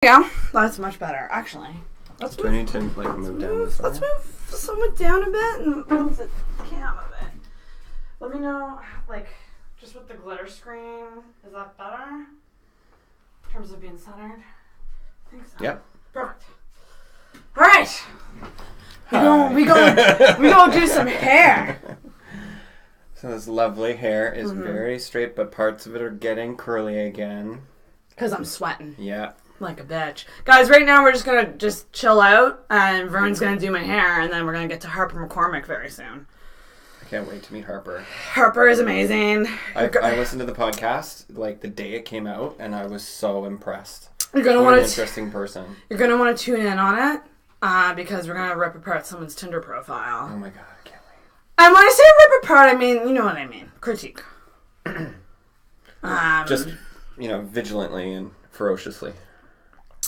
Yeah, that's much better, actually. Do I need to move down this way? Let's move someone down a bit and move the cam a bit. Let me know, just with the glitter screen, is that better? In terms of being centered? I think so. Yep. Perfect. All right. We go do some hair. So this lovely hair is very straight, but parts of it are getting curly again. Because I'm sweating. Yeah. Like a bitch. Guys, right now we're just going to chill out, and Vern's going to do my hair, and then we're going to get to Harper McCormick very soon. I can't wait to meet Harper. Harper is amazing. I listened to the podcast the day it came out, and I was so impressed. You're gonna want an interesting person. You're going to want to tune in on it, because we're going to rip apart someone's Tinder profile. Oh my god, I can't wait. And when I say rip apart, I mean, you know what I mean. Critique. Just, vigilantly and ferociously.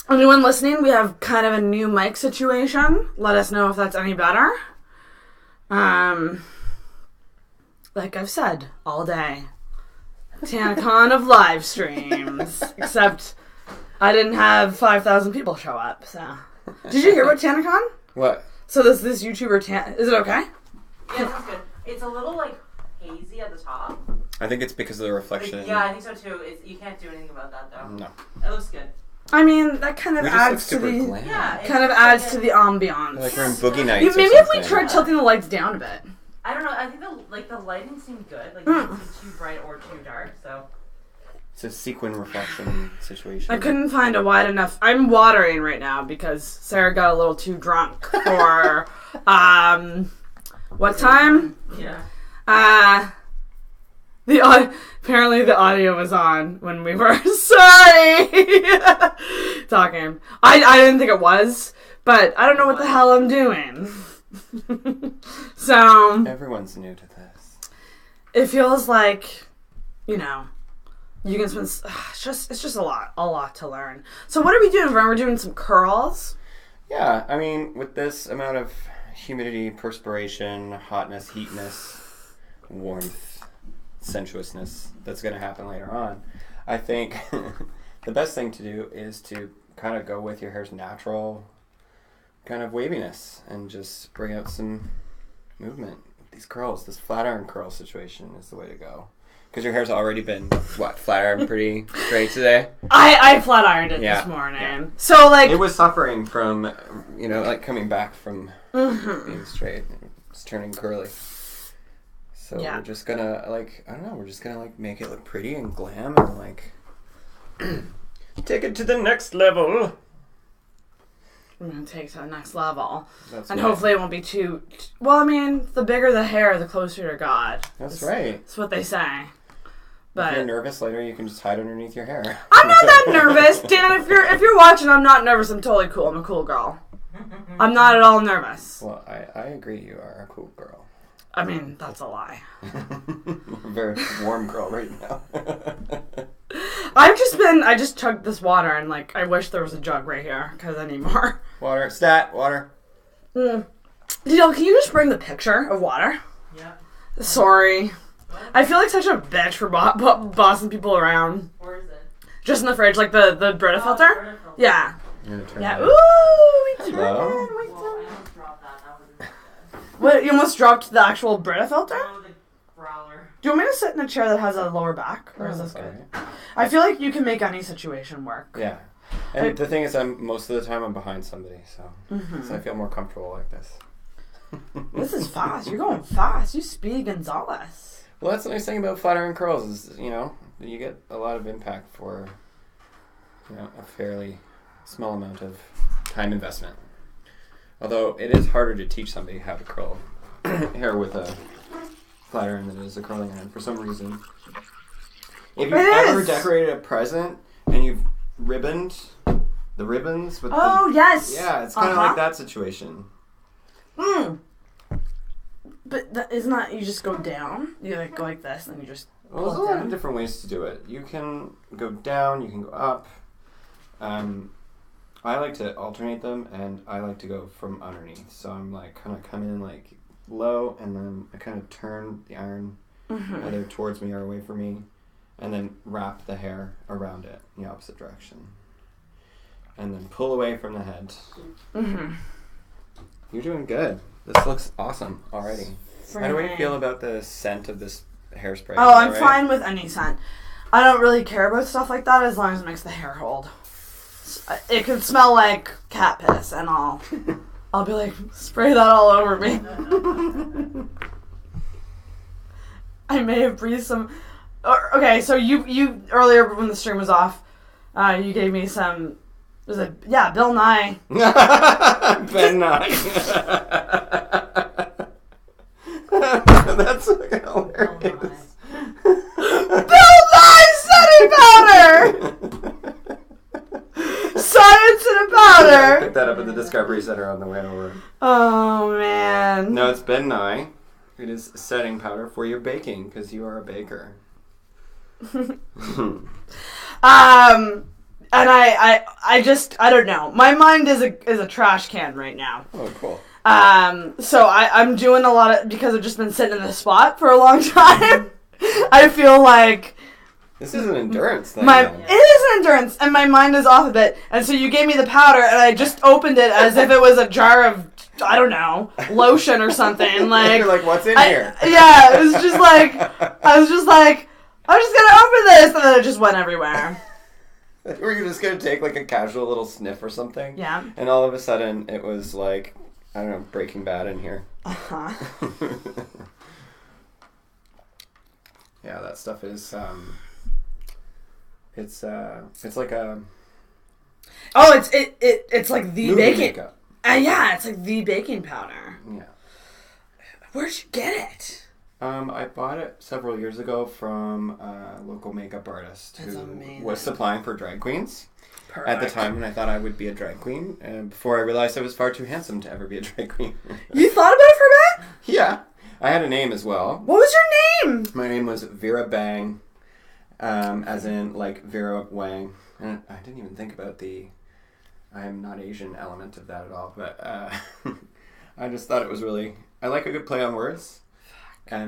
Anyone listening, we have kind of a new mic situation. Let us know if that's any better. Like I've said all day, TanaCon of live streams. Except I didn't have 5,000 people show up. So, did you hear about TanaCon? What? So this YouTuber is it okay? Yeah, that's good. It's a little hazy at the top. I think it's because of the reflection. Yeah, I think so too. You can't do anything about that though. No. It looks good. I mean, that kind of adds to the to the ambiance. Like we're in Boogie Nights. Maybe if we tried tilting the lights down a bit. I don't know. I think the lighting seemed good. It didn't seem too bright or too dark. So it's a sequin reflection situation. I couldn't find a wide enough. I'm watering right now because Sarah got a little too drunk for what time? Yeah. Apparently the audio was on when we were talking. I didn't think it was, but I don't know what the hell I'm doing. So everyone's new to this. It feels like, you can spend. It's just a lot to learn. So what are we doing, Vern? We're doing some curls. Yeah, I mean, with this amount of humidity, perspiration, hotness, heatness, warmth, sensuousness that's going to happen later on, I think the best thing to do is to kind of go with your hair's natural kind of waviness and just bring out some movement. These curls, this flat iron curl situation is the way to go. Because your hair's already been, flat iron pretty straight today? I flat ironed it this morning. Yeah. So, it was suffering from, coming back from being straight. It's turning curly. So we're just gonna, we're just gonna, make it look pretty and glam and, take it to the next level. I'm going to take it to the next level. Hopefully it won't be too... Well, I mean, the bigger the hair, the closer to God. That's right. That's what they say. But if you're nervous later, you can just hide underneath your hair. I'm not that nervous. Dan, if you're watching, I'm not nervous. I'm totally cool. I'm a cool girl. I'm not at all nervous. Well, I agree you are a cool girl. I mean, that's a lie. You're a very warm girl right now. I just chugged this water and I wish there was a jug right here because I need more. Water. Water. Danielle, can you just bring the picture of water? Yeah. Sorry. I feel like such a bitch for bossing people around. Where is it? Just in the fridge, the Brita filter? The Brita filter. Yeah. Yeah. Ooh, we turned. Hello? I almost dropped that. That wasn't good. What, you almost dropped the actual Brita filter? Oh, the growler. Do you want me to sit in a chair that has a lower back? Or is this good? I feel like you can make any situation work. Yeah. And the thing is, most of the time I'm behind somebody, so I feel more comfortable like this. This is fast. You're going fast. You Speedy Gonzalez. Well, that's the nice thing about flat iron curls is, you get a lot of impact for, a fairly small amount of time investment. Although it is harder to teach somebody how to curl hair with a flat iron than it is a curling iron for some reason. If you've ever decorated a present and you've ribboned the ribbons with yes. Yeah, it's kind of like that situation. But isn't that, you just go down? You go like this and you just Well, there's a lot of different ways to do it. You can go down, you can go up. I like to alternate them, and I like to go from underneath. So I'm kind of come in low, and then I kind of turn the iron either towards me or away from me, and then wrap the hair around it in the opposite direction. and then pull away from the head. Mm-hmm. You're doing good. This looks awesome already. How do I Right. feel about the scent of this hairspray? Oh, I'm right? fine with any scent. I don't really care about stuff like that as long as it makes the hair hold. It can smell like cat piss, and I'll be like, spray that all over me. I may have breathed some. Okay, so you earlier when the stream was off, you gave me some. Was it Bill Nye? Ben Nye. That's fucking hilarious. Bill Nye setting powder. Science in a powder. Pick that up at the Discovery Center on the way over. Oh man. No, it's Ben Nye. It is setting powder for your baking because you are a baker. And I don't know. My mind is a trash can right now. Oh, cool. So I'm doing a lot of, because I've just been sitting in the spot for a long time. I feel like This is an endurance thing. it is an endurance, and my mind is off of it. And so you gave me the powder, and I just opened it as if it was a jar of, I don't know, lotion or something. Like, you're like, what's in here? Yeah, it was just like, I was just like, I'm just gonna open this, and then it just went everywhere. Were you just going to take like a casual little sniff or something? Yeah. And all of a sudden it was like, I don't know, Breaking Bad in here. Uh-huh. Yeah, that stuff is, it's like a... Oh, it's like the movie baking. makeup. Yeah, it's like the baking powder. Yeah. Where'd you get it? I bought it several years ago from a local makeup artist That's who amazing. was supplying for drag queens. Perfect. At the time when I thought I would be a drag queen, before I realized I was far too handsome to ever be a drag queen. You thought about it for a bit? Yeah. I had a name as well. What was your name? My name was Vera Bang, as in like Vera Wang. And I didn't even think about the I'm not Asian element of that at all, but I just thought it was really... I like a good play on words.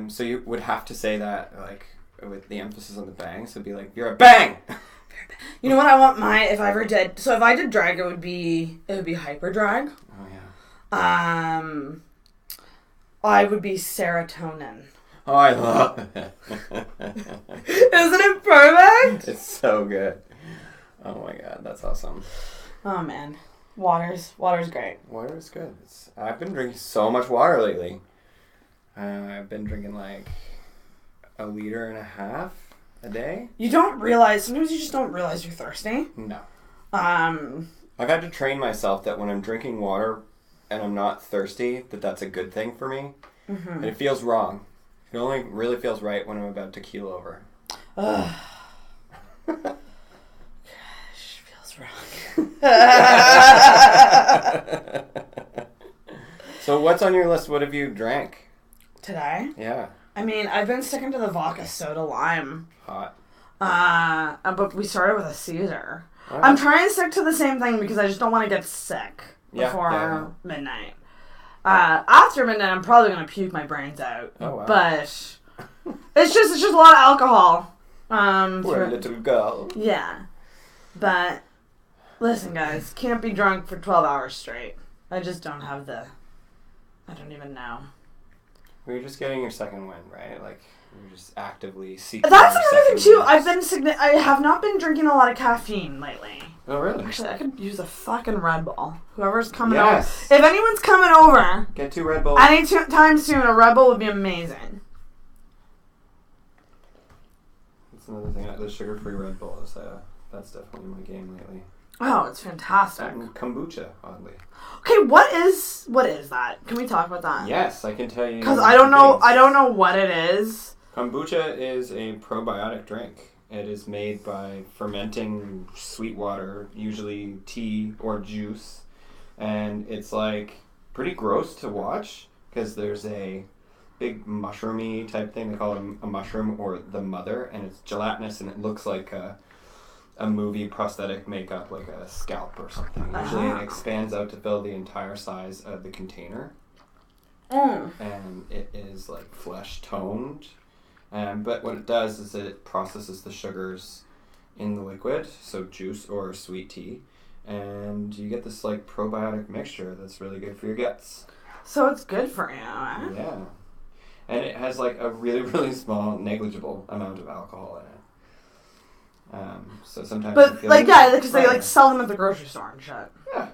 So you would have to say that like with the emphasis on the bang, so it'd be like, you're a bang! You know what I want if I ever did... So if I did drag, it would be hyper drag. Oh, yeah. I would be serotonin. Oh, I love it. Isn't it perfect? It's so good. Oh my god, that's awesome. Oh man. Water's great. Water is good. I've been drinking so much water lately. I've been drinking like 1.5 liters a day. You don't realize, sometimes you just don't realize you're thirsty. No. Um, I've had to train myself that when I'm drinking water and I'm not thirsty, that's a good thing for me. mm-hmm. And it feels wrong. It only really feels right when I'm about to keel over. Gosh, feels wrong. So what's on your list? What have you drank? Today? Yeah. I mean, I've been sticking to the vodka soda lime. Hot. But we started with a Caesar. Oh. I'm trying to stick to the same thing because I just don't want to get sick before yeah. midnight. After midnight, I'm probably gonna puke my brains out. Oh, wow. But it's just a lot of alcohol. Poor little girl. Yeah, but listen, guys, can't be drunk for 12 hours straight. I just don't have I don't even know. Well, you're just getting your second win, right? Like you're just actively seeking. That's your another thing second too. wins. I have not been drinking a lot of caffeine lately. Oh, really? Actually, I could use a fucking Red Bull. Whoever's coming Yes. over. If anyone's coming over Get 2 Red Bulls. anytime soon, a Red Bull would be amazing. That's another thing. The sugar-free Red Bull is that's definitely my game lately. Oh, it's fantastic. And kombucha, oddly. Okay, what is that? Can we talk about that? Yes, I can tell you. Because I don't know. things. I don't know what it is. Kombucha is a probiotic drink. It is made by fermenting sweet water, usually tea or juice, and it's like pretty gross to watch because there's a big mushroomy type thing. They call it a mushroom or the mother, and it's gelatinous and it looks like a movie prosthetic makeup, like a scalp or something. Usually it expands out to fill the entire size of the container, and it is like flesh toned. But what it does is it processes the sugars in the liquid, so juice or sweet tea, and you get this like probiotic mixture that's really good for your guts. So it's good for you, eh? Yeah. And it has like a really, really small, negligible amount of alcohol in it. So sometimes. But you feel because they like sell them at the grocery store and shit. Yeah.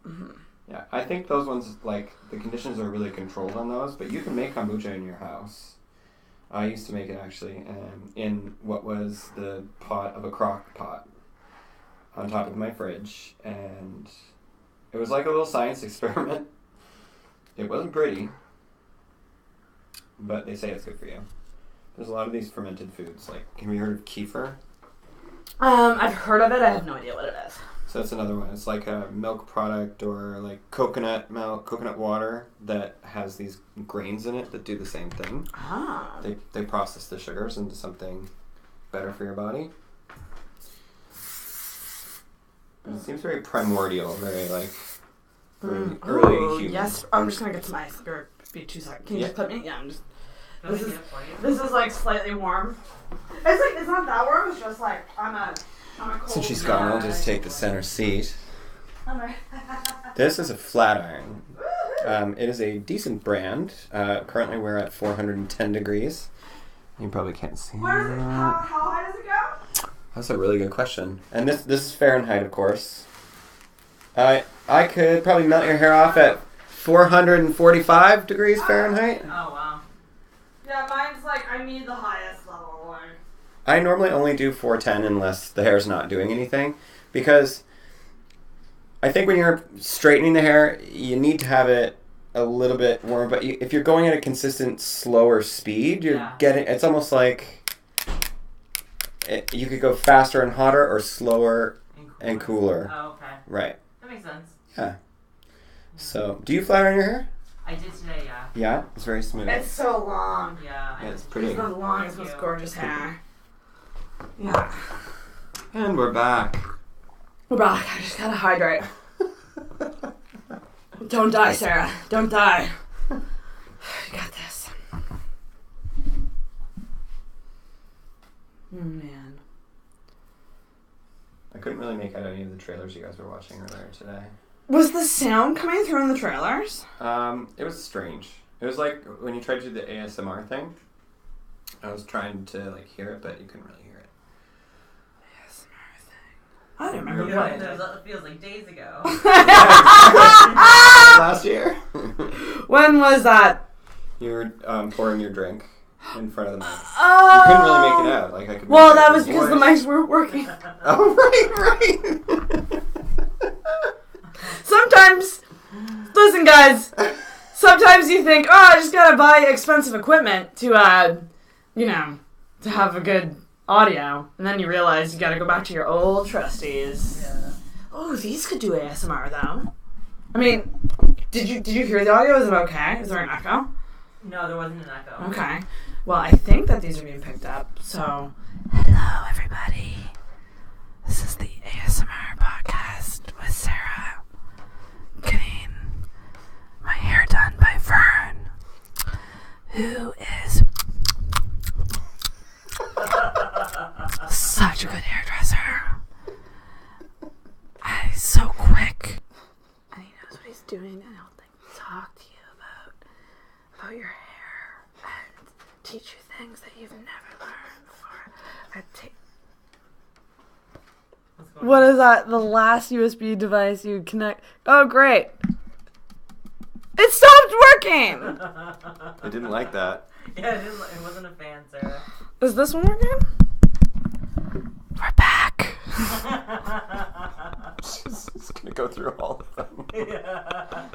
Mm-hmm. Yeah, I think those ones, like, the conditions are really controlled on those, but you can make kombucha in your house. I used to make it, actually, in what was the pot of a crock pot on top of my fridge, and it was like a little science experiment. It wasn't pretty, but they say it's good for you. There's a lot of these fermented foods, like, have you heard of kefir? I've heard of it, I have no idea what it is. So that's another one. It's like a milk product or like coconut milk, coconut water that has these grains in it that do the same thing. Ah. They process the sugars into something better for your body. It seems very primordial, very like early human. Yes, I'm just gonna get some ice. Be 2 seconds. Can you just put me? Yeah, I'm just. This is like slightly warm. It's like it's not that warm. It's just like I'm a cold. Since she's gone, I'll just take the center seat. This is a flat iron. It is a decent brand. Currently, we're at 410 degrees. You probably can't see. Where is it? How high does it go? That's a really good question. And this is Fahrenheit, of course. I could probably melt your hair off at 445 degrees Fahrenheit. Oh, wow. Yeah, mine's like, I need the highest level one. I normally only do 410 unless the hair's not doing anything. Because I think when you're straightening the hair, you need to have it a little bit warm. But if you're going at a consistent, slower speed, you're getting... It's almost like... you could go faster and hotter or slower and cooler. Oh, okay. Right. That makes sense. Yeah. So, do you flat iron your hair? I did today, yeah. Yeah? It's very smooth. It's so long. Yeah. It's pretty. It's the longest, most gorgeous hair. Yeah. And we're back. We're back. I just gotta hydrate. Don't die, Sarah. Don't die. You got this. Oh, man. I couldn't really make out any of the trailers you guys were watching earlier today. Was the sound coming through in the trailers? It was strange. It was like when you tried to do the ASMR thing. I was trying to like hear it, but you couldn't really hear it. ASMR thing. I don't remember Yeah, what it feels like days ago. Last year. When was that? You were pouring your drink in front of the mic. Oh. You couldn't really make it out. Like I could. Well, that was because the mics weren't working. Oh right. Sometimes, listen guys, sometimes you think, oh, I just gotta buy expensive equipment to, to have a good audio. And then you realize you gotta go back to your old trusties. Yeah. Oh, these could do ASMR though. I mean, did you hear the audio? Is it okay? Is there an echo? No, there wasn't an echo. Okay. Well, I think that these are being picked up, so. Hello, everybody. This is the ASMR podcast with Sarah. Getting my hair done by Vern, who is such a good hairdresser. He's so quick, and he knows what he's doing, and he'll talk to you about your hair and teach you things that you've never learned before. What is that? The last USB device you connect? Oh, great. It stopped working! I didn't like that. Yeah, it wasn't a fan, Sarah. Is this one working? We're back. She's gonna go through all of them. Yeah.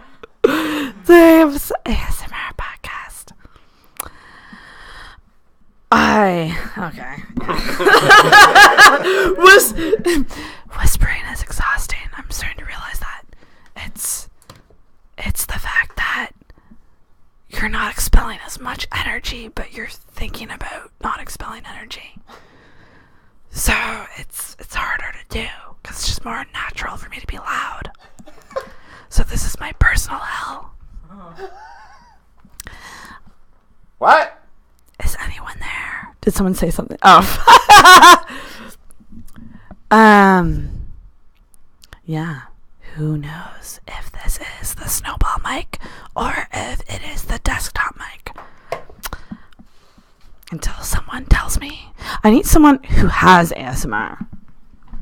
The ASMR podcast. Okay. Whispering is exhausting. I'm starting to realize that. It's the fact that you're not expelling as much energy, but you're thinking about not expelling energy. So it's harder to do because it's just more natural for me to be loud. So this is my personal hell. What? Is anyone there? Did someone say something? Oh. Yeah. Who knows if this is the snowball mic or if it is the desktop mic? Until someone tells me. I need someone who has ASMR.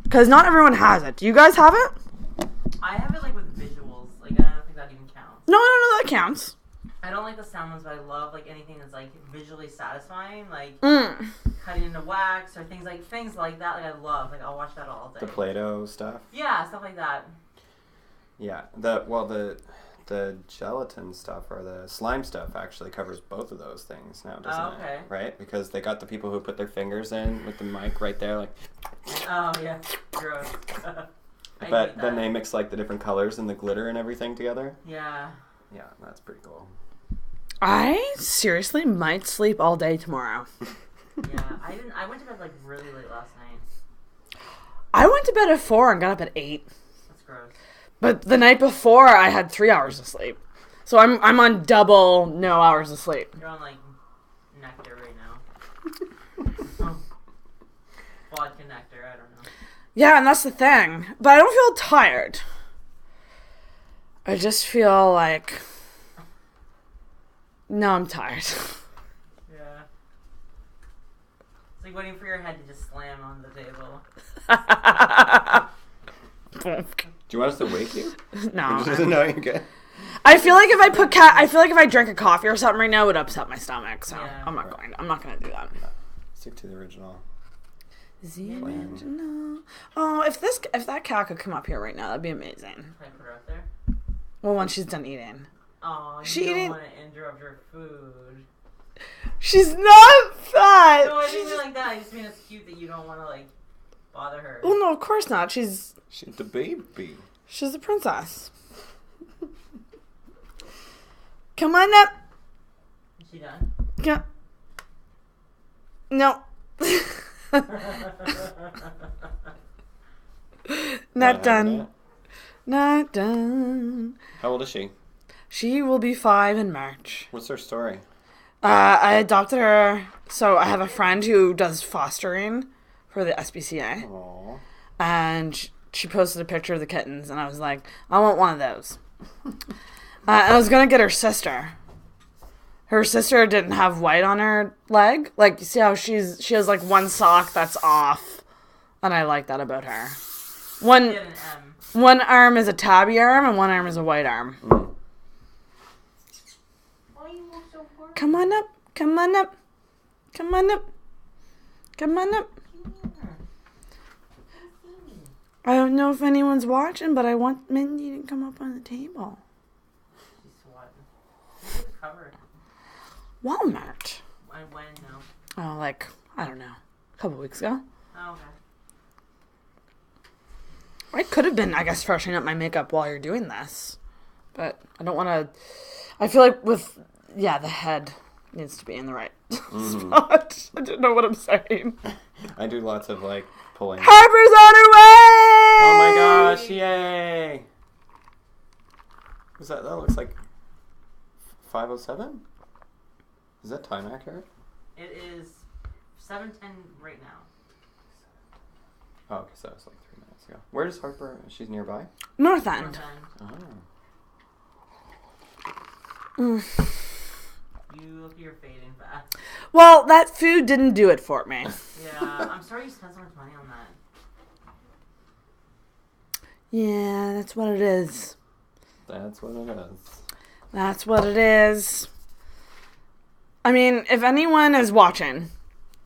Because not everyone has it. Do you guys have it? I have it like with visuals. Like I don't think that even counts. No, that counts. I don't like the sound ones, but I love like anything that's like visually satisfying, like cutting into wax or things like that. Like I love. Like I'll watch that all day. The Play-Doh stuff. Yeah, stuff like that. Yeah. The gelatin stuff or the slime stuff actually covers both of those things now, doesn't it? Right? Because they got the people who put their fingers in with the mic right there, like. Oh yeah, gross. But then they mix like the different colors and the glitter and everything together. Yeah. Yeah, that's pretty cool. I seriously might sleep all day tomorrow. Yeah, I went to bed like really late last night. I went to bed at 4 and got up at 8. That's gross. But the night before, I had 3 hours of sleep. So I'm on double no hours of sleep. You're on like nectar right now. Vodka nectar, I don't know. Yeah, and that's the thing. But I don't feel tired. I just feel like... No, I'm tired. Yeah. It's like waiting for your head to just slam on the table. Do you want us to wake you? No. No, you're good. I feel like if I drank a coffee or something right now, it would upset my stomach. So Yeah. I'm not gonna do that. Stick to the original. The original. Oh, if that cow could come up here right now, that'd be amazing. Can I put her up there? Well, when she's done eating. Oh, She you don't didn't- want to interrupt her food. She's not fat. No, I didn't mean like that. I just mean it's cute that you don't want to like bother her. Well, no, of course not. She's the baby. She's a princess. Come on up. Is she done? Come. No. Not done. Not done. How old is she? She will be 5 in March. What's her story? I adopted her. So I have a friend who does fostering for the SPCA. Aww. And she posted a picture of the kittens. And I was like, I want one of those. And I was going to get her sister. Her sister didn't have white on her leg. Like, you see how she has like one sock that's off. And I like that about her. Get an M. One arm is a tabby arm and one arm is a white arm. Why you look so poor? Come on up. Come on up. Come on up. Come on up. I don't know if anyone's watching, but I want Mindy to come up on the table. She's sweating. Where's the cover? Walmart. When? No. Oh, like, I don't know. A couple weeks ago. Oh, okay. I could have been, I guess, freshening up my makeup while you're doing this. But I don't want to... I feel like the head needs to be in the right spot. I don't know what I'm saying. I do lots of, like, pulling. Harper's on her way! Oh my gosh, yay! That looks like 5:07? Is that time accurate? It is 7:10 right now. Oh, okay, so that was like 3 minutes ago. Where does Harper? She's nearby? North End. Oh. You look, you're fading fast. Well, that food didn't do it for me. Yeah, I'm sorry you spent so much money on that. Yeah, that's what it is. That's what it is. That's what it is. I mean, if anyone is watching,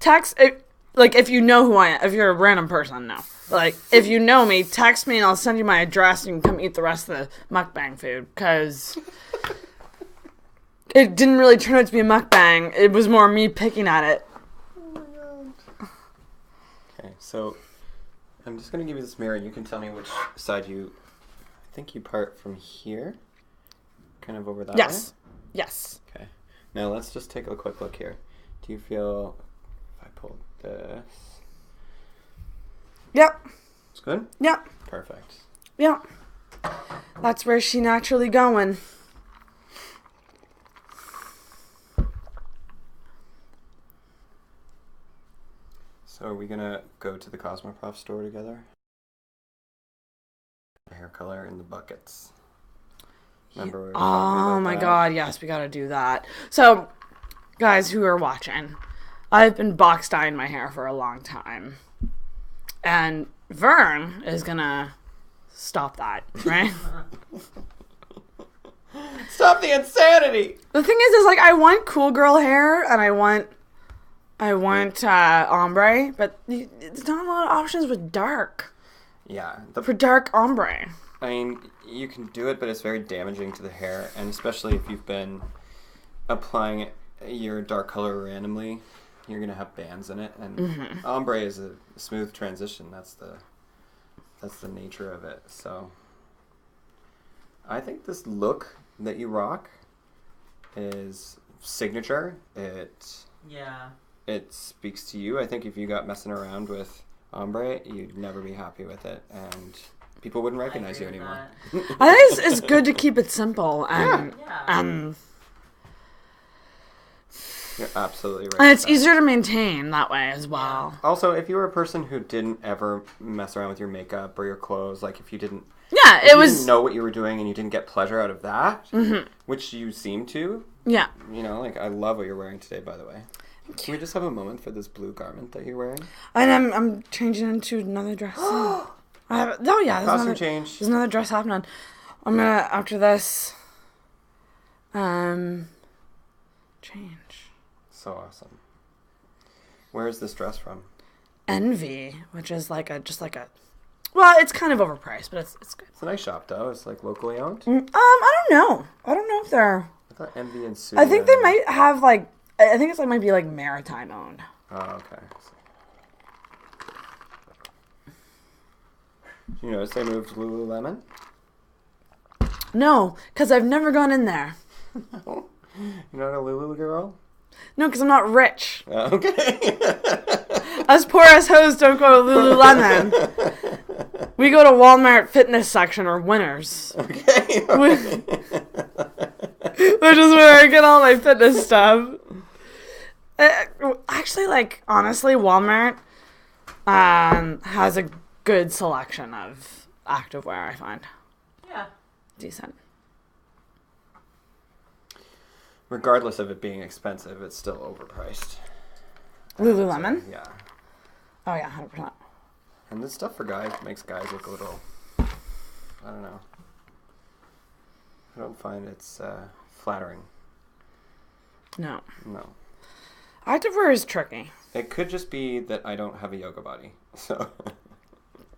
text... if you know who I am, if you're a random person, no. Like, if you know me, text me and I'll send you my address and you can come eat the rest of the mukbang food. Because it didn't really turn out to be a mukbang. It was more me picking at it. Oh my god. Okay, so I'm just going to give you this mirror. You can tell me which side I think you part from here. Kind of over that way? Yes. Okay. Now let's just take a quick look here. Do you feel... If I pull this... Yep. It's good? Yep. Perfect. Yep. That's where she naturally going. So are we going to go to the Cosmoprof store together? hair color in the buckets. Remember we were talking Oh about my that? god, yes, we gotta do that. So, guys who are watching, I've been box dyeing my hair for a long time. And Vern is gonna stop that, right? Stop the insanity! The thing is like, I want cool girl hair, and I want ombre, but there's not a lot of options with dark. Yeah. For dark ombre. I mean, you can do it, but it's very damaging to the hair, and especially if you've been applying your dark color randomly, you're gonna have bands in it, and ombre is a smooth transition. That's the nature of it. So, I think this look that you rock is signature. It speaks to you. I think if you got messing around with ombre, you'd never be happy with it, and people wouldn't recognize you anymore. I think it's good to keep it simple, and You're absolutely right. and it's easier to maintain that way as well. Also, if you were a person who didn't ever mess around with your makeup or your clothes, like if you didn't, didn't know what you were doing and you didn't get pleasure out of that, which you seem to. Yeah. You know, like I love what you're wearing today, by the way. Can we just have a moment for this blue garment that you're wearing? And I'm changing into another dress. There's Costume change. There's another dress happening. I'm gonna, after this, change. So awesome. Where is this dress from? Envy, which is well, it's kind of overpriced, but it's good. It's a nice shop, though. It's like locally owned. I don't know. I don't know if they're. I thought Envy and Sue. I think they might have I think it's might be maritime owned. Oh, okay. You notice they moved Lululemon? No, because I've never gone in there. No? You're not a Lulu girl? No, because I'm not rich. Okay. Us poor ass hoes don't go to Lululemon. We go to Walmart fitness section or Winners. Okay. Which is where I get all my fitness stuff. Actually, honestly, Walmart has a good selection of activewear, I find. Yeah. Decent. Regardless of it being expensive, it's still overpriced. Lululemon? Yeah. Oh, yeah, 100%. And this stuff for guys makes guys look a little, I don't know. I don't find it's flattering. No. No. Activewear is tricky. It could just be that I don't have a yoga body. So.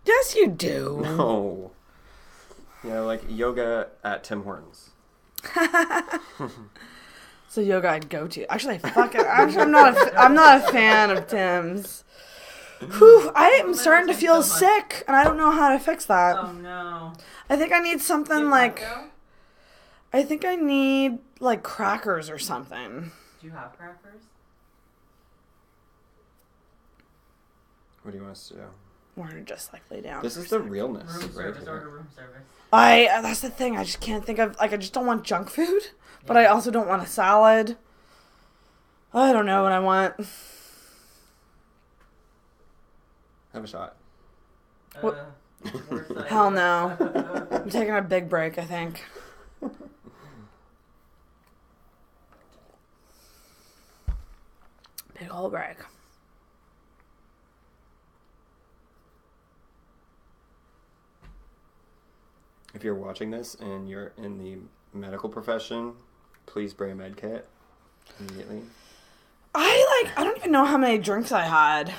Yes, you do. No. You know, like yoga at Tim Hortons. So yoga I'd go to. Actually, I'm not a fan of Tim's. Whew, I am starting to feel sick, and I don't know how to fix that. Oh no. I think I need something I think I need crackers or something. Do you have crackers? What do you want us to do? Or to just lay down. This is the realness Room right service, here. order room service. That's the thing. I just can't think of I just don't want junk food, but I also don't want a salad. I don't know what I want. Have a shot. Hell no. I'm taking a big break, I think. Big old break. If you're watching this and you're in the medical profession, please bring a med kit immediately. I don't even know how many drinks I had.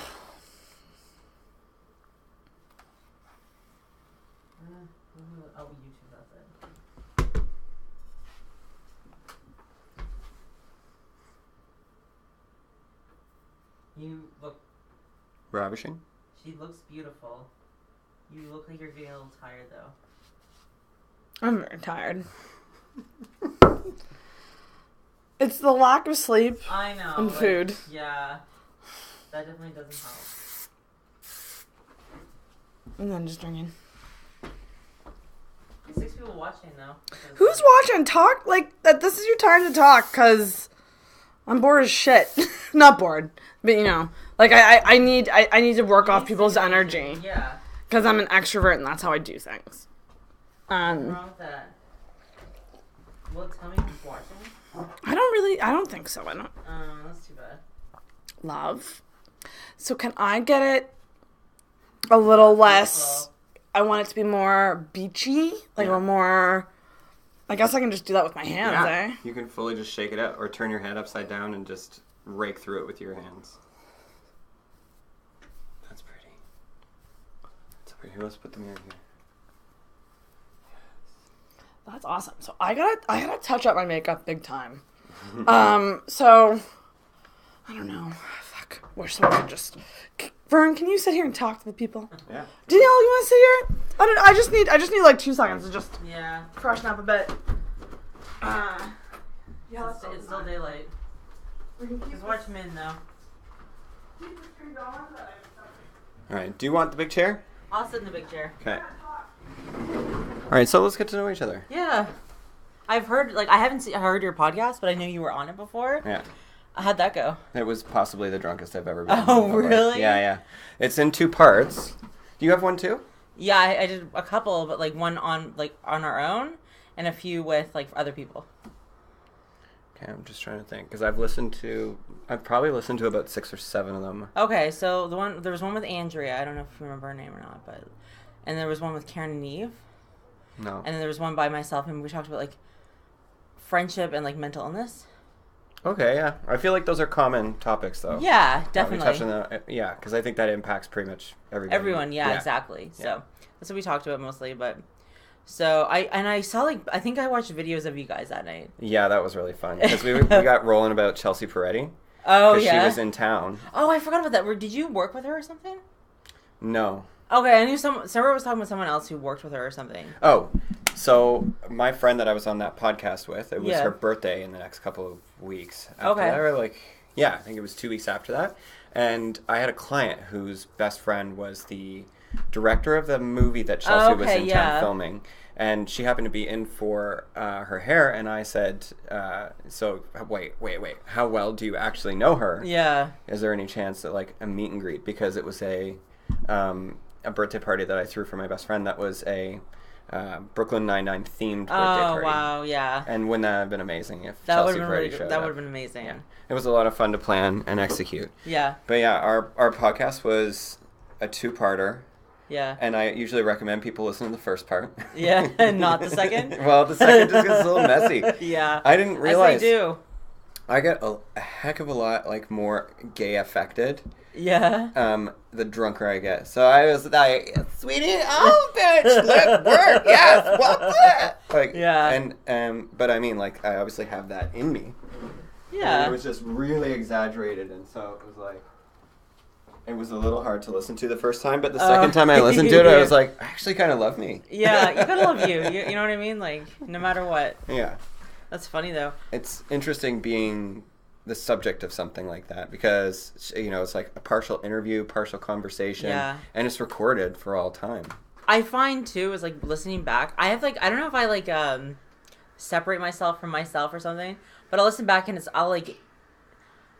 Oh, YouTube, that's it. You look. Ravishing? She looks beautiful. You look like you're getting a little tired, though. I'm very tired. It's the lack of sleep I know. and food. Yeah. That definitely doesn't help. And then just drinking. 6 people watching, though. Who's watching? Talk that. This is your time to talk, because I'm bored as shit. Not bored, but I need to work off people's energy. Yeah. Because I'm an extrovert and that's how I do things. What's wrong with that? Will it tell me who's watching? I don't think so. I don't. That's too bad. Love. So can I get it a little less? I want it to be more beachy, like a more. I guess I can just do that with my hands, eh? You can fully just shake it out, or turn your head upside down and just rake through it with your hands. That's pretty. That's pretty. Let's put them in here. That's awesome. So I gotta touch up my makeup big time. So I don't know. Fuck. We're supposed to just. Vern, can you sit here and talk to the people? Yeah. Danielle, you want to sit here? I just need like 2 seconds to just freshen up a bit. It's still daylight. Just watch Min though. All right. Do you want the big chair? I'll sit in the big chair. Okay. All right. So let's get to know each other. Yeah. I've heard, I haven't heard your podcast, but I knew you were on it before. Yeah. How'd that go? It was possibly the drunkest I've ever been. Oh, really? Yeah. It's in 2 parts. Do you have one too? Yeah, I did a couple, but one on our own, and a few with other people. Okay, I'm just trying to think because I've probably listened to about 6 or 7 of them. Okay, so there was one with Andrea. I don't know if you remember her name or not, and there was one with Karen and Eve. No. And then there was one by myself, and we talked about friendship and mental illness. Okay, yeah. I feel like those are common topics, though. Yeah, definitely. Touch on that, yeah, because I think that impacts pretty much everybody. Everyone, yeah, exactly. Yeah. So that's what we talked about mostly. But so I saw I think I watched videos of you guys that night. Yeah, that was really fun because we got rolling about Chelsea Peretti. Oh yeah, she was in town. Oh, I forgot about that. Did you work with her or something? No. Okay, I knew Sarah was talking with someone else who worked with her or something. Oh, so my friend that I was on that podcast with, it was her birthday in the next couple of weeks. After that, or I think it was 2 weeks after that. And I had a client whose best friend was the director of the movie that Chelsea was in town filming. And she happened to be in for her hair, and I said, so wait, how well do you actually know her? Yeah. Is there any chance that a meet and greet? Because it was a birthday party that I threw for my best friend that was a Brooklyn Nine-Nine themed birthday party. Oh, wow, yeah. And wouldn't that have been amazing if that Chelsea Peretti showed up? That would have been amazing. Yeah. It was a lot of fun to plan and execute. Yeah. But yeah, our podcast was a 2-parter. Yeah. And I usually recommend people listen to the first part. Yeah, and not the second? Well, the second just gets a little messy. Yeah. I didn't realize. As they do. I got a heck of a lot more gay affected. Yeah. The drunker I get. So I was sweetie, oh bitch, let's work, yes, what's that? yeah. And but I mean, I obviously have that in me. Yeah. And it was just really exaggerated, and so it was a little hard to listen to the first time, but the second time I listened to it, I was I actually kind of love me. Yeah, you gotta love you. You know what I mean? No matter what. Yeah. That's funny though. It's interesting being the subject of something like that because it's a partial interview, partial conversation, and it's recorded for all time. I find too is listening back. I have I don't know if I separate myself from myself or something, but I'll listen back and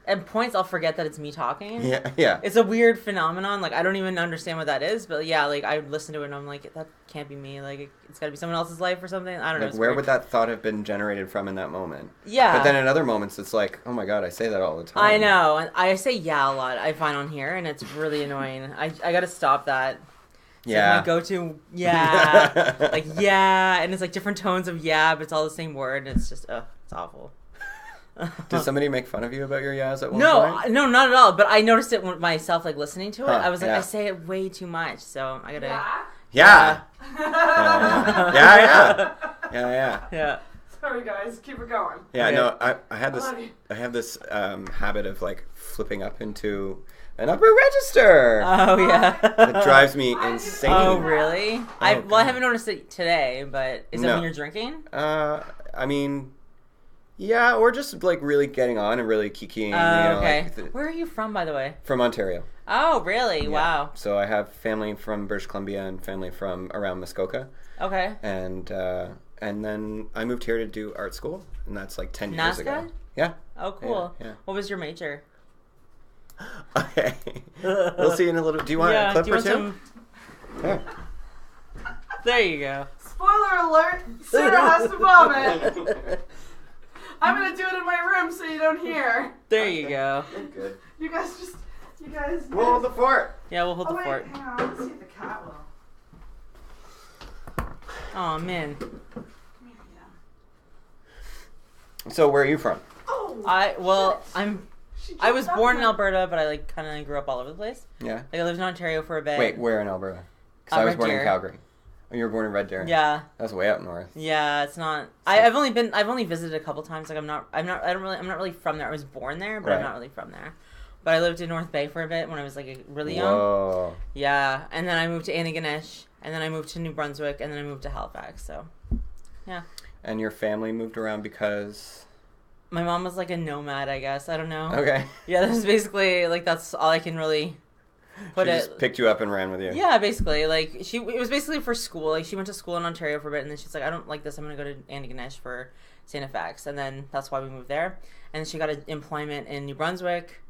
at points I'll forget that it's me talking. Yeah. It's a weird phenomenon. I don't even understand what that is, but I listen to it and I'm that can't be me. It's got to be someone else's life or something. I don't know. Where would that thought have been generated from in that moment? Yeah. But then in other moments it's oh my god, I say that all the time. I know. And I say yeah a lot, I find on here, and it's really annoying. I got to stop that. It's my go-to yeah. Yeah, and it's different tones of yeah, but it's all the same word, and it's just it's awful. Did somebody make fun of you about your yas at one point? No, not at all. But I noticed it myself, listening to it. I was yeah. I say it way too much, so I gotta. Yeah. Yeah. Sorry, guys. Keep it going. Yeah. Okay. No, I have this habit of flipping up into an upper register. Oh yeah. It drives me insane. Oh really? Oh, I haven't noticed it today, but is it when you're drinking? I mean. Yeah, or just really getting on and really kikiing. Okay. Where are you from, by the way? From Ontario. Oh, really? Yeah. Wow. So I have family from British Columbia and family from around Muskoka. Okay. And then I moved here to do art school, and that's 10 years ago. Yeah. Oh, cool. Yeah. What was your major? Okay. We'll see in a little. Do you want a clip or two? There you go. Spoiler alert, Sarah has to vomit. I'm gonna do it in my room so you don't hear. There you go. Good. You guys. We'll hold the fort. Yeah, we'll hold the wait, fort. hang on. Let's see if the cat will. Oh man. So where are you from? Oh. I was jumped born up in Alberta, but I like kind of grew up all over the place. Yeah. Like I lived in Ontario for a bit. Wait, where in Alberta? Because I was Red born Deer. in Calgary. Oh, you were born in Red Deer. Yeah. That's way up north. Yeah, it's not. I've only visited a couple times. Like I'm not really from there. I was born there, but I'm Right. not really from there. But I lived in North Bay for a bit when I was like really young. Whoa. Yeah, and then I moved to Antigonish, and then I moved to New Brunswick, and then I moved to Halifax. So, yeah. And your family moved around because? My mom was like a nomad, I guess. I don't know. Okay. Yeah, that was basically like that's all I can really put She it. just picked you up and ran with you. Yeah, basically. Like it was basically for school. Like she went to school in Ontario for a bit, and then she's like, I don't like this. I'm gonna go to Antigonish for St. FX, and then that's why we moved there. And then she got employment in New Brunswick,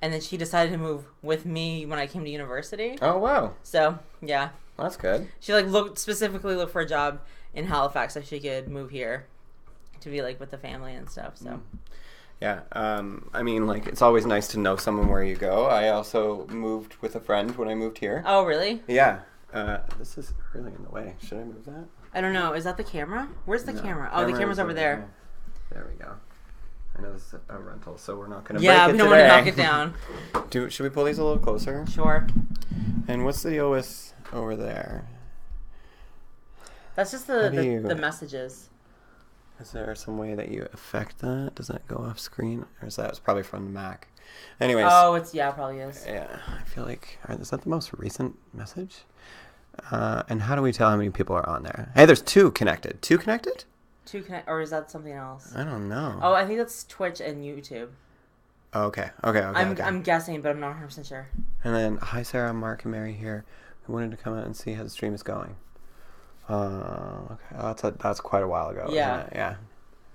and then she decided to move with me when I came to university. Oh wow. So yeah, That's good. she like specifically looked for a job in Halifax so she could move here to be like with the family and stuff. So. Yeah, I mean, like, it's always nice to know someone where you go. I also moved with a friend when I moved here. Oh, really? Yeah. This is really in the way. Should I move that? I don't know. Is that the camera? Where's the No. camera? Oh, the camera's over there. There we go. I know this is a rental, so we're not going to Yeah, break it we don't today. want to knock it down. Should we pull these a little closer? Sure. And what's the deal with over there? That's just How do the you- messages. Is there some way that you affect that? Does that go off screen? Or is that it's probably from the Mac? Anyways. Oh, it probably is. Yeah, I feel like, is that the most recent message? And how do we tell how many people are on there? Hey, there's 2 connected. 2 connected? Or is that something else? I don't know. Oh, I think that's Twitch and YouTube. Oh, okay. Okay. I'm guessing, but I'm not 100% sure. And then, hi Sarah, Mark and Mary here. We wanted to come out and see how the stream is going. Okay. That's quite a while ago. Yeah. Isn't it? Yeah.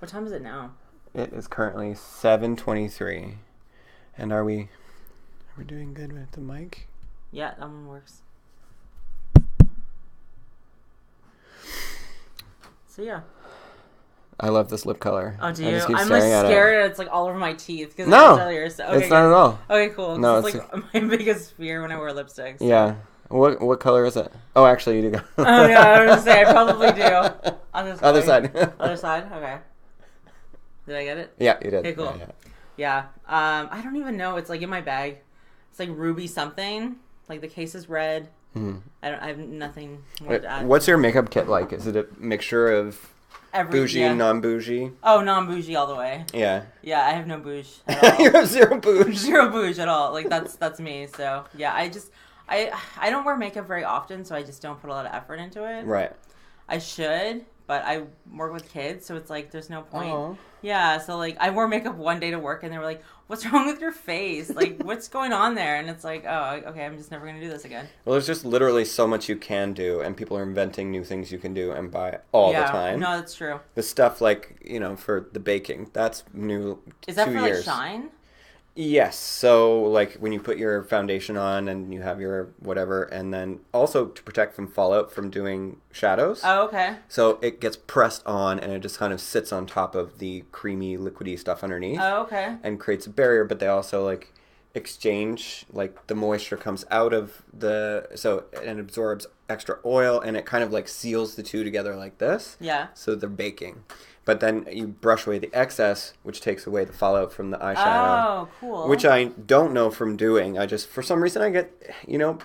What time is it now? It is currently 7:23. And are we doing good with the mic? Yeah, that one works. So yeah. I love this lip color. Oh, do I you? just keep I'm like staring at it. scared. It's like all over my teeth. Cause No, earlier, so, okay, it's not at all. Okay, cool. No, it's like my biggest fear when I wear lipsticks. Yeah. What color is it? Oh, actually, you do go. Oh yeah, I was gonna say I probably do. Other side. Other side. Okay. Did I get it? Yeah, you did. Okay, cool. Yeah. I don't even know. It's like in my bag. It's like ruby something. Like the case is red. Mm-hmm. I have nothing more to add. What's your makeup kit like? Is it a mixture of bougie and non-bougie? Oh, non-bougie all the way. Yeah. Yeah, I have no bouge at all. You have zero bougie. Zero bouge at all. Like that's me. So yeah, I don't wear makeup very often, so I just don't put a lot of effort into it. Right. I should, but I work with kids, so it's like there's no point. Aww. Yeah, so like I wore makeup one day to work, and they were like, "What's wrong with your face? Like, what's going on there?" And it's like, "Oh, okay, I'm just never gonna do this again." Well, there's just literally so much you can do, and people are inventing new things you can do and buy all the time. No, that's true. The stuff like, for the baking, that's new. Is that 2 for years. like shine? Yes. So, like, when you put your foundation on and you have your whatever, and then also to protect from fallout from doing shadows. Oh, okay. So it gets pressed on, and it just kind of sits on top of the creamy, liquidy stuff underneath. Oh, okay. And creates a barrier, but they also, like, exchange, like, the moisture comes out of and absorbs extra oil, and it kind of, like, seals the two together like this. Yeah. So they're baking. But then you brush away the excess, which takes away the fallout from the eyeshadow. Oh, cool. Which I don't know from doing. I just, for some reason, I get,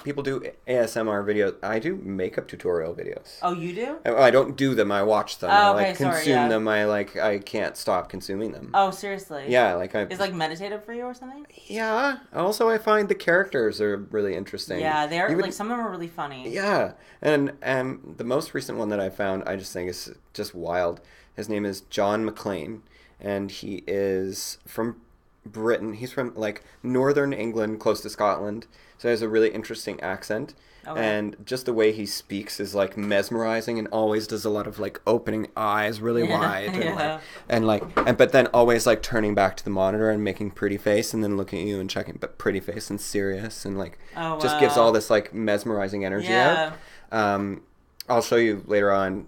people do ASMR videos. I do makeup tutorial videos. Oh, you do? I don't do them. I watch them. Oh, I okay, sorry, consume yeah. them. I can't stop consuming them. Oh, seriously? Yeah, Is like meditative for you or something? Yeah. Also, I find the characters are really interesting. Yeah, they are. Like some of them are really funny. Yeah, and the most recent one that I found, I just think is just wild. His name is John McClane, and he is from Britain. He's from, like, northern England, close to Scotland, so he has a really interesting accent. Okay. And just the way he speaks is, like, mesmerizing, and always does a lot of, like, opening eyes really wide. But then always, like, turning back to the monitor and making pretty face, and then looking at you and checking, but pretty face and serious, and, like, just gives all this, like, mesmerizing energy out. I'll show you later on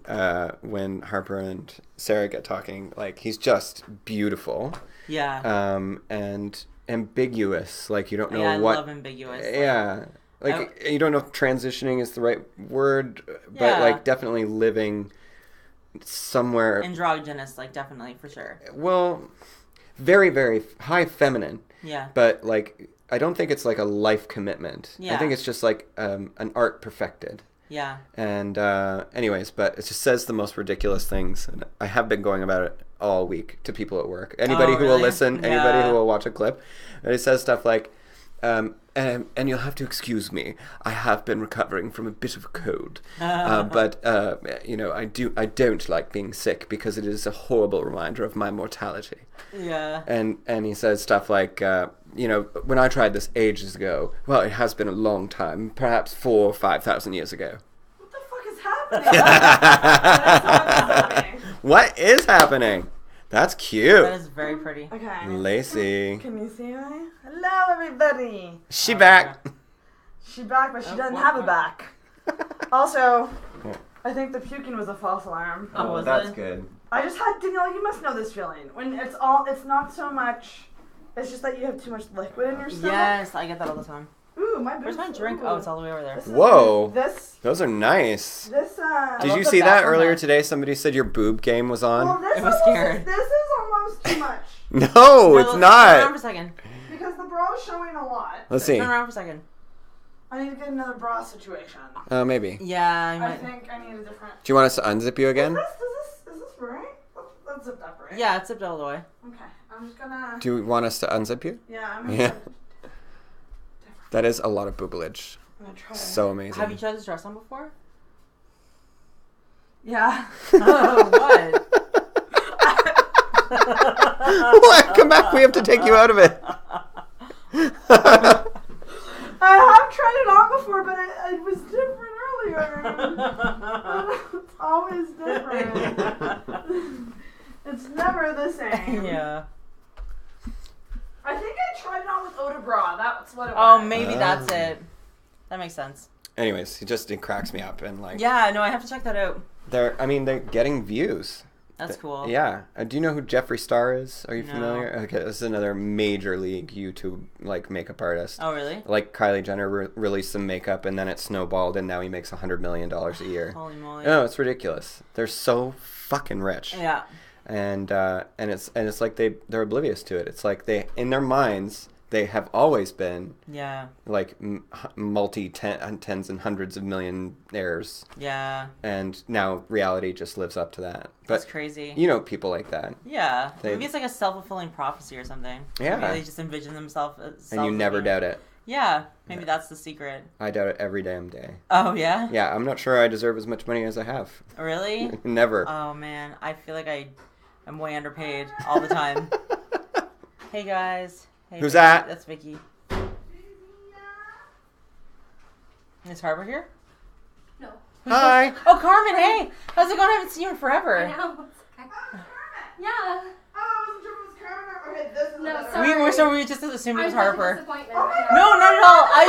when Harper and Sarah get talking. Like, he's just beautiful. Yeah. And ambiguous. Like, you don't know I what. love ambiguous. Yeah. Like, you don't know if transitioning is the right word, but, like, definitely living somewhere. Androgynous, like, definitely, for sure. Well, very, very high feminine. Yeah. But, like, I don't think it's, like, a life commitment. Yeah. I think it's just, like, an art perfected. Yeah. And anyways, but it just says the most ridiculous things. And I have been going about it all week to people at work. Anybody who will listen, anybody who will watch a clip. And it says stuff like, and you'll have to excuse me. I have been recovering from a bit of a cold. But, you know, I don't like being sick because it is a horrible reminder of my mortality. Yeah. And he says stuff like, you know, when I tried this ages ago, well, it has been a long time, perhaps 4,000 or 5,000 years ago. What the fuck is happening? What is happening? That's cute. That is very pretty. Okay. Lacey. Can you see me? Hello, everybody. She back. Yeah. She back, but she doesn't have a back. Also, I think the puking was a false alarm. Oh, was that's it? good. I just had Danielle. You must know this feeling when it's not so much. It's just that you have too much liquid in your stomach. Yes, I get that all the time. Ooh, my Where's my boobs. drink? Ooh. Oh, it's all the way over there. Whoa. This. Those are nice. This. Did love you the see that back on earlier that. today? Somebody said your boob game was on. Well, this I was almost scared. This is almost too much No, it's Turn around not. for a second. because the bra's showing a lot. Let's see. Turn around for a second. I need to get another bra situation. Maybe. Yeah, I I might. think I need a different. Do you want us to unzip you again? Is this right? That's zipped up, right? Yeah, it's zipped all the way. Okay, I'm just gonna. Do you want us to unzip you? Yeah, I'm Yeah. gonna. That is a lot of boobage. I'm gonna try. So amazing. Have you tried this dress on before? Yeah. Oh, what? What? Come back. We have to take you out of it. I have tried it on before, but it was different earlier. It's always different. It's never the same. Yeah. I think I tried it on with Oda Bra. That's what it Oh, was. maybe that's it. That makes sense. Anyways, it cracks me up and like. Yeah, no, I have to check that out. They're getting views. That's cool. Yeah. Do you know who Jeffree Star is? Are you No. familiar? Okay, this is another major league YouTube like makeup artist. Oh, really? Like Kylie Jenner released some makeup and then it snowballed and now he makes $100 million a year. Holy moly. No, it's ridiculous. They're so fucking rich. Yeah. And it's like they're oblivious to it. It's like they in their minds they have always been Yeah. like tens and hundreds of millionaires, Yeah. and now reality just lives up to that. But That's crazy. you know people like that. Yeah. They- Maybe it's like a self-fulfilling prophecy or something. Yeah. Maybe they just envision themselves And you never doubt it. Yeah. Maybe that's the secret. I doubt it every damn day. Oh, yeah? Yeah, I'm not sure I deserve as much money as I have. Really? Never. Oh, man. I feel like I'm way underpaid all the time. Hey, guys. Hey, Who's Vicky. that? That's Vicky. Is Harper here? No. Hi. Oh, Carmen, hey! How's it going? I haven't seen you in forever. I know. Okay. Yeah. Oh, I wasn't sure if it was Carmen or... Okay, this is No, better. sorry. We just assumed it I'm was such a Harper. disappointment Oh right my now. No, not at all. We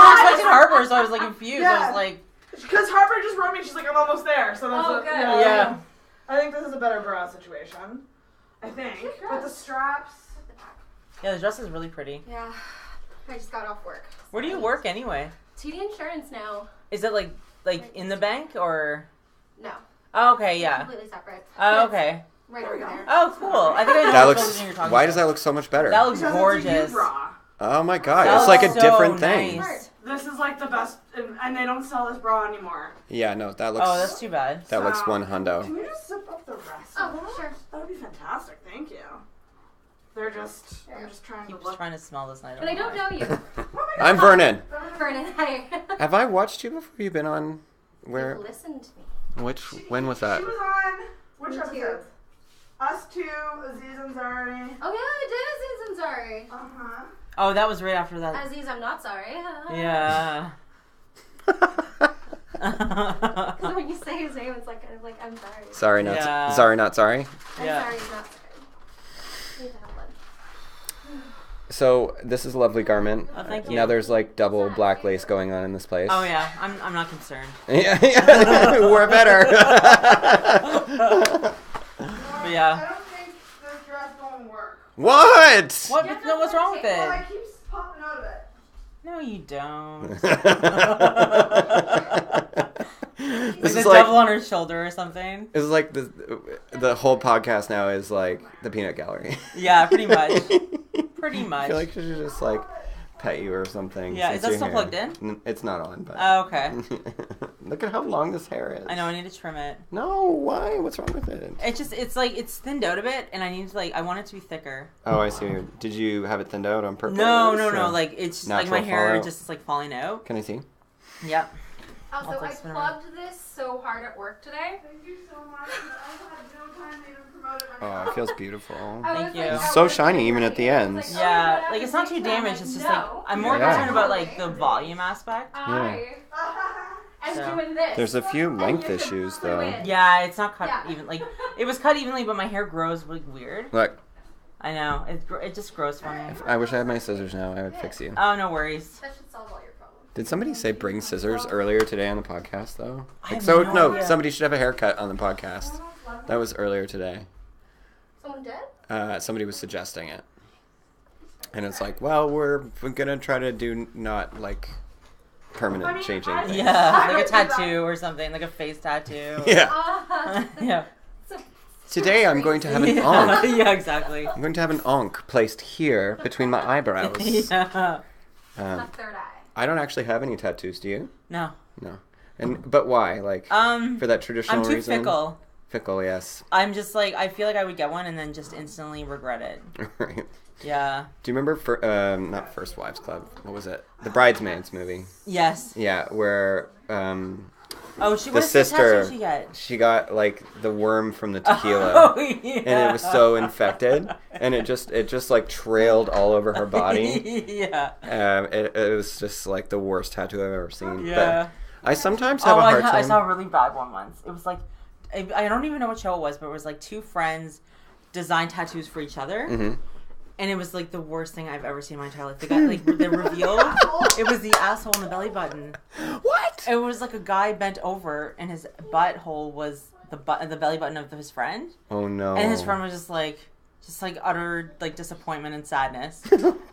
were expecting Harper, so I was like confused. I Yeah. was like, Because Harper just wrote me, she's like, I'm almost there. So that's Oh, a- good. Yeah. I think this is a better bra situation. I think. Cute But the dress. straps... yeah, the dress is really pretty. Yeah. I just got off work. Where do you work anyway? TD Insurance now. Is it like in the bank or? No. Oh, okay, yeah. Completely separate. Oh, It's okay. Right There we over go. there. Oh, cool. I think I know That what looks. building you're talking Why about. does that look so much better? That looks Because gorgeous. it's a U-bra. Oh my god, That it's like a looks so different thing. nice. This is like the best, and they don't sell this bra anymore. Yeah, no, that looks. Oh, that's too bad. that looks So, one hundo. Can you just zip up the rest Oh, of that? sure. That would be fantastic. Thank you. They're just, I'm just trying to Keep look. trying to smell this night. But I don't know you. Oh my I'm God. Vernon. Vernon, hi. Have I watched you before? You've been on where? You've listened to me. When was that? She was on, which Me too. episode? Us two, Aziz and Zari. Oh, yeah, I did Aziz, I'm sorry. Uh-huh. Oh, that was right after that. Aziz, I'm not sorry. Yeah. Because when you say his name, it's like, kind of like, I'm sorry. Sorry, not Yeah. sorry, not sorry. I'm Yeah. sorry, he's not sorry. I need to have lunch. So this is a lovely garment. Oh, thank you. Now there's like double black lace going on in this place. Oh yeah, I'm not concerned. Yeah, we're better. But yeah. I don't think this dress gonna work. What? What? No, what's wrong with Well, it? I keep popping out of it. No, you don't. This Like is the like devil on her shoulder or something. this is like the whole podcast now is like the peanut gallery. Yeah, pretty much. Pretty I much. feel like she should just like pet you or something. Yeah, is that since still you're plugged here. in? It's not on, but. Oh, okay. Look at how long this hair is. I know, I need to trim it. No, why? What's wrong with it? It's thinned out a bit, and I need to I want it to be thicker. Oh, I see. Did you have it thinned out on purpose? No, or like it's like my natural hair fallout? just is like falling out. Can I see? Yep. Also, I'll I just spin plugged this so hard at work today. Thank you so much. I had no time to even promote it Oh, myself. it feels beautiful. Thank you. It's so shiny even at the ends. Yeah, like it's not too damaged. It's just like I'm more Yeah. concerned about like the volume aspect. I am So. doing this. There's a few length issues though. Yeah, it's not cut Yeah. even. Like it was cut evenly, but my hair grows like weird. Look, I know it just grows funny. I wish I had my scissors now. I would fix you. Oh, no worries. That should solve all your problems. Did somebody say bring scissors earlier today on the podcast though? I Like have so no no, idea. somebody should have a haircut on the podcast. That was earlier today. Someone dead? Somebody was suggesting it. And it's like, well, we're gonna try to do not like permanent I mean, changing I- things. Yeah, I like a would do that. tattoo or something, like a face tattoo. Yeah. Yeah. So, Today I'm going to have an onk. Yeah, exactly. I'm going to have an onk placed here between my eyebrows. Yeah. Um, third eye. I don't actually have any tattoos. Do you? No. No. But why? Like for that traditional I'm too reason? fickle. Fickle, yes. I'm just like I feel like I would get one and then just instantly regret it. Right. Yeah. Do you remember not First Wives Club? What was it? The Bridesmaids movie. Yes. Yeah, where Oh, she the what sister tattoo she got? she got like the worm from the tequila. Oh yeah. And it was so infected, and it just like trailed all over her body. Yeah. It was just like the worst tattoo I've ever seen. Yeah. But I sometimes have a hard time. I saw a really bad one once. It was like I don't even know what show it was, but it was like two friends designed tattoos for each other. Mm-hmm. And it was like the worst thing I've ever seen in my entire life. They got like the reveal. It was the asshole in the belly button. What? It was like a guy bent over, and his butthole was the belly button of his friend. Oh no. And his friend was just like utter like disappointment and sadness.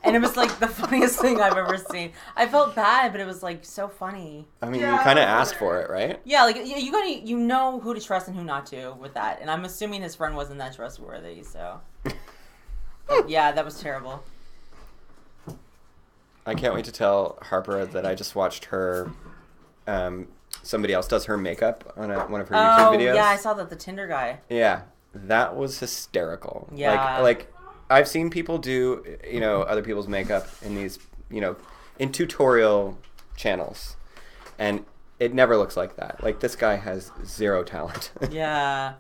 And it was like the funniest thing I've ever seen. I felt bad, but it was like so funny. I mean, Yeah, you kind of I was asked for it, right? Yeah, like you know who to trust and who not to with that. And I'm assuming his friend wasn't that trustworthy. So but yeah, that was terrible. I can't wait to tell Harper that I just watched her. Somebody else does her makeup on one of her YouTube videos. Yeah, I saw that the Tinder guy. Yeah, that was hysterical. Yeah. Like I've seen people do, other people's makeup in these, in tutorial channels, and it never looks like that. Like this guy has zero talent. Yeah.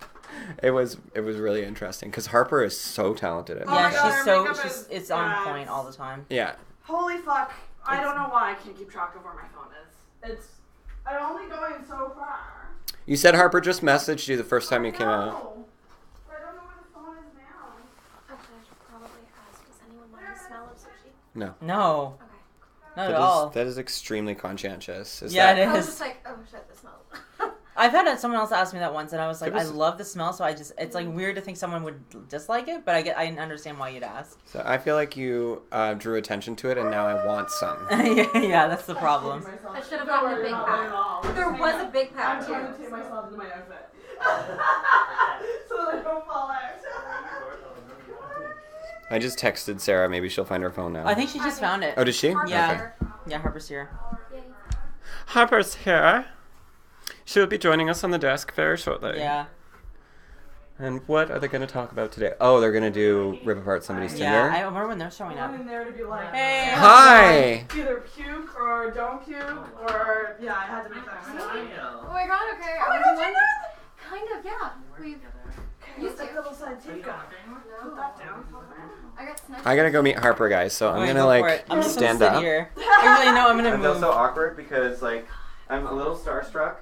It was really interesting because Harper is so talented at Oh my Yeah, God, she's her makeup she's is- it's on yeah, point all the time. Yeah. Holy fuck. I don't know why I can't keep track of where my phone is. I'm only going so far. You said Harper just messaged you the first time you came out. No. I don't know where the phone is now. Actually, I should probably ask, does anyone like the smell of sushi? No. No, Okay. not at all. That is extremely conscientious. Yeah, it I was is. just like, oh shit, the smell. I've had someone else ask me that once, and I was like, Give us- I love the smell, so it's like weird to think someone would dislike it, but I understand why you'd ask. So I feel like you drew attention to it, and now I want some. Yeah, that's the problem. I should have gotten a big pack. There was a big pack I'm too. trying to take myself into my outfit. So that I don't fall out. I just texted Sarah. Maybe she'll find her phone now. I think she just found it. Oh, did she? Yeah. Okay. Yeah, Harper's here. Yay. Harper's here. She will be joining us on the desk very shortly. Yeah. And what are they going to talk about today? Oh, they're going to do Rip Apart Somebody's Yeah, Tinder. I remember when they're showing up. I'm in there to be like, Hey. Hi! either puke or don't puke or, yeah, I had to make that sound. Oh my god, okay. Oh my God, you did? Kind of, yeah. We've Use the little side tape gun. Put no. that down. I got snatched. I got to go meet Harper, guys, so I'm Wait, going go to, for it. I'm just stand gonna sit up. here. Actually, no, I'm gonna I feel move. so awkward because, I'm a little starstruck.